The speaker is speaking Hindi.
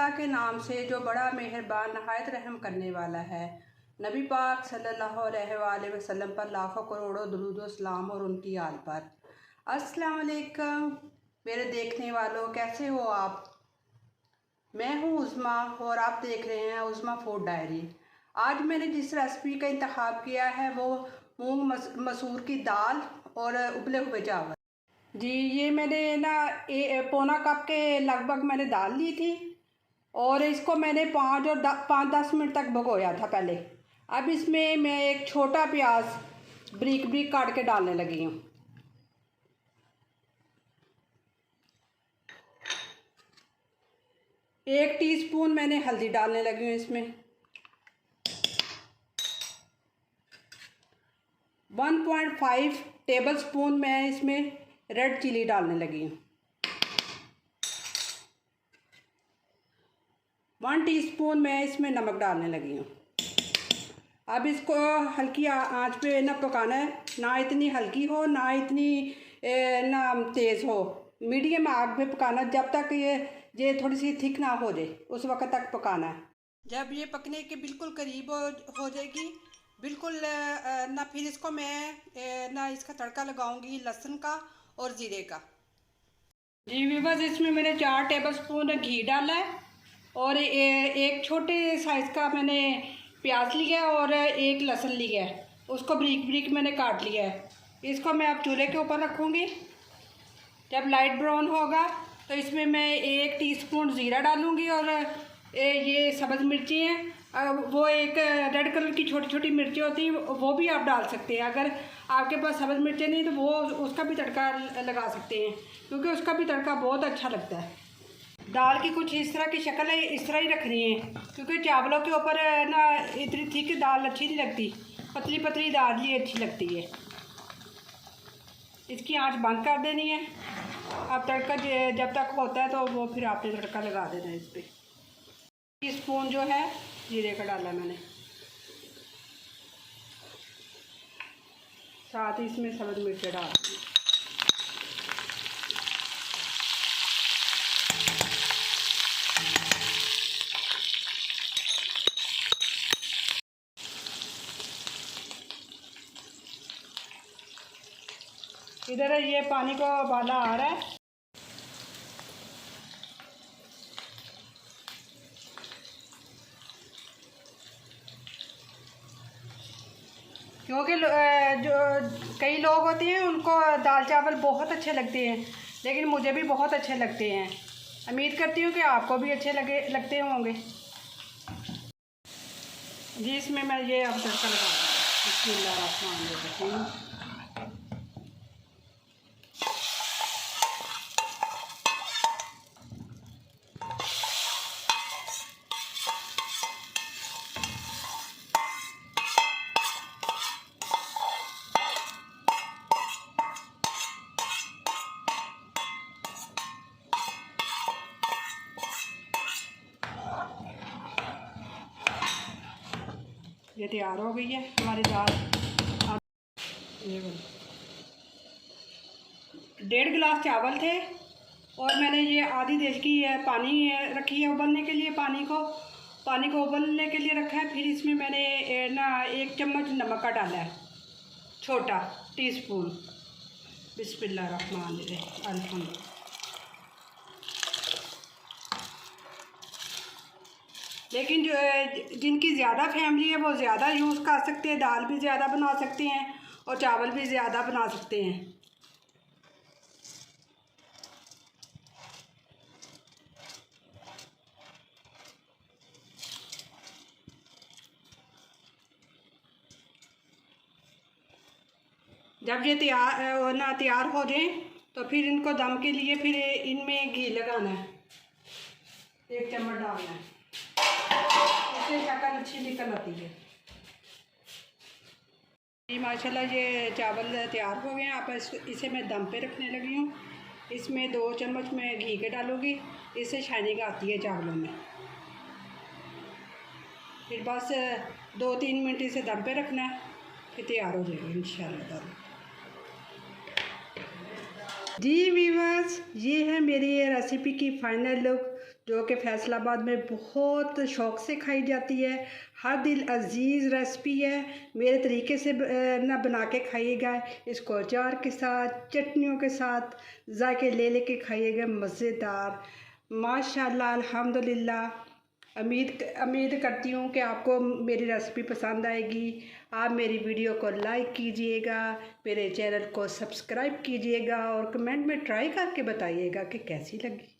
अल्लाह के नाम से जो बड़ा मेहरबान नहायत रहम करने वाला है। नबी पाक सल्लल्लाहु अलैहि वसल्लम पर लाखों करोड़ों दुरूद व सलाम और उनकी आल पर। अस्सलाम वालेकुम मेरे देखने वालों, कैसे हो आप? मैं हूँ उज़्मा और आप देख रहे हैं उज़्मा फूड डायरी। आज मैंने जिस रेसिपी का इंतखाब किया है वो मूंग मसूर की दाल और उबले हुए चावल। जी, ये मैंने ना पौना कप के लगभग मैंने दाल ली थी और इसको मैंने 5-10 मिनट तक भिगोया था पहले। अब इसमें मैं एक छोटा प्याज ब्रीक ब्रीक काट के डालने लगी हूँ। एक टीस्पून मैंने हल्दी डालने लगी हूँ इसमें। 1.5 टेबल स्पून मैं इसमें रेड चिली डालने लगी हूँ। 1 टीस्पून मैं इसमें नमक डालने लगी हूँ। अब इसको हल्की आंच पे ना पकाना है, ना इतनी हल्की हो ना इतनी ना तेज़ हो, मीडियम आग पे पकाना जब तक ये थोड़ी सी थिक ना हो जाए, उस वक्त तक पकाना है। जब ये पकने के बिल्कुल करीब हो जाएगी बिल्कुल ना, फिर इसको मैं ना इसका तड़का लगाऊंगी लहसुन का और ज़ीरे का। जी व्यूअर्स, इसमें मैंने 4 टेबल स्पून घी डाला है और एक छोटे साइज़ का मैंने प्याज लिया है और एक लहसुन लिया है, उसको ब्रीक ब्रीक मैंने काट लिया है। इसको मैं अब चूल्हे के ऊपर रखूँगी। जब लाइट ब्राउन होगा तो इसमें मैं 1 टीस्पून ज़ीरा डालूँगी और ये सब्ज़ मिर्ची हैं, वो एक रेड कलर की छोटी छोटी मिर्ची होती हैं, वो भी आप डाल सकते हैं। अगर आपके पास सब्ज़ मिर्ची नहीं तो वो उसका भी तड़का लगा सकते हैं, क्योंकि उसका भी तड़का बहुत अच्छा लगता है। दाल की कुछ इस तरह की शक्ल है, इस तरह ही रखनी है, क्योंकि चावलों के ऊपर ना इतनी थिक दाल अच्छी नहीं लगती, पतली पतली दाल ही अच्छी लगती है। इसकी आंच बंद कर देनी है। अब तड़का जब तक होता है तो वो फिर आपने तड़का लगा देना है। इस पर टीस्पून जो है जीरे का डाला मैंने, साथ ही इसमें सब्ज़ मिर्च डाल दी। इधर ये पानी को उबाला आ रहा है, क्योंकि जो कई लोग होते हैं उनको दाल चावल बहुत अच्छे लगते हैं, लेकिन मुझे भी बहुत अच्छे लगते हैं। उम्मीद करती हूँ कि आपको भी अच्छे लगते होंगे। जी, इसमें मैं ये अब तड़का लगा दूँगी। बिस्मिल्लाहिर्रहमानिर्रहीम। ये तैयार हो गई है हमारी दाल। अब ये 1.5 गिलास चावल थे और मैंने ये आधी देश की पानी रखी है उबलने के लिए। पानी को उबलने के लिए रखा है। फिर इसमें मैंने ना 1 चम्मच नमक का डाला है, छोटा टीस्पून। बिस्मिल्लाहिर्रहमानिर्रहीम। अल्हम्दुलिल्लाह। लेकिन जो जिनकी ज़्यादा फैमिली है वो ज़्यादा यूज़ कर सकते हैं, दाल भी ज़्यादा बना सकते हैं और चावल भी ज़्यादा बना सकते हैं। जब ये तैयार हो जाए तो फिर इनको दम के लिए फिर इनमें घी लगाना है, 1 चम्मच डालना है, इससे शक्ल अच्छी निकल आती है। जी माशाल्लाह, ये चावल तैयार हो गए हैं। आप इसे मैं दम पे रखने लगी हूँ। इसमें 2 चम्मच मैं घी के डालूँगी, इससे शाइनिंग आती है चावलों में। फिर बस 2-3 मिनट इसे दम पे रखना है, फिर तैयार हो जाएगा इंशाल्लाह। जी व्यूअर्स, ये है मेरी रेसिपी की फाइनल लुक। जो कि फैसलाबाद में बहुत शौक़ से खाई जाती है। हर दिल अजीज़ रेसिपी है। मेरे तरीके से ना बना के खाइएगा। इसको अचार के साथ, चटनियों के साथ जायके ले लेके खाइएगा, मज़ेदार। माशाल्लाह, अल्हम्दुलिल्लाह। उम्मीद करती हूँ कि आपको मेरी रेसिपी पसंद आएगी। आप मेरी वीडियो को लाइक कीजिएगा, मेरे चैनल को सब्सक्राइब कीजिएगा और कमेंट में ट्राई करके बताइएगा कि कैसी लगी।